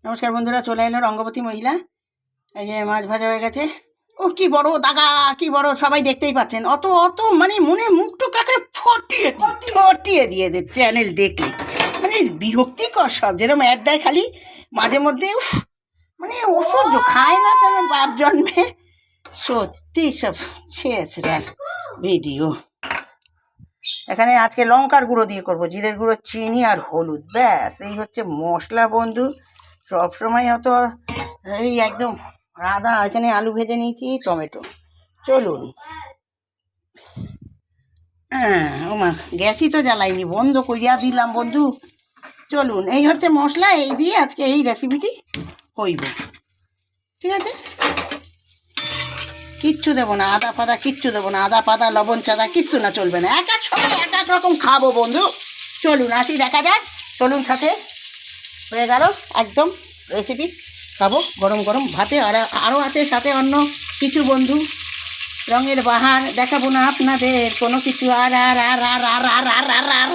নমস্কার বন্ধুরা, চলে এলো রঙ্গবতী মহিলা। এই যে মাছ ভাজা হয়ে গেছে। ও কি বড় দাগা, কি বড়, সবাই দেখতেই পাচ্ছেন। অত অত মানে মনে মুখটু কাকে ফটিয়ে দিয়ে দে চ্যানেল দেখে। মানে বিরক্তিকর সব, যেরকম অ্যাড দেয় খালি মাঝে মধ্যে। উফ, মানে অসহ্য, খায় না যেন বাপ জন্মে। সত্যি সব ছেঁচড়ার ভিডিও। এখানে আজকে লঙ্কার গুঁড়ো দিয়ে করবো, জিরের গুঁড়ো, চিনি আর হলুদ, ব্যাস এই হচ্ছে মশলা বন্ধু। সবসময় হয়তো এই একদম রাধা। এখানে আলু ভেজে নিয়েছি, টমেটো। চলুন। হ্যাঁ, ওমা, গ্যাসই তো জ্বালাইনি, বন্ধ করিয়া দিলাম বন্ধু। চলুন, এই হচ্ছে মশলা, এই দিয়ে আজকে এই রেসিপিটি হইব। ঠিক আছে, কিচ্ছু দেবো না, আদা ফাদা কিচ্ছু দেবো না, আদা পাতা লবণ চাদা কিচ্ছু না, চলবে না। এক এক সময় এক এক রকম খাবো বন্ধু। চলুন আসি, দেখা যাক। চলুন, সাথে হয়ে গেল একদম রেসিপি। খাবো গরম গরম ভাতে। আর আরও আছে সাথে অন্য কিছু বন্ধু, রঙের বাহার দেখাবো না আপনাদের কোনো কিছু। আর আর আর আর আর আর আর আর আর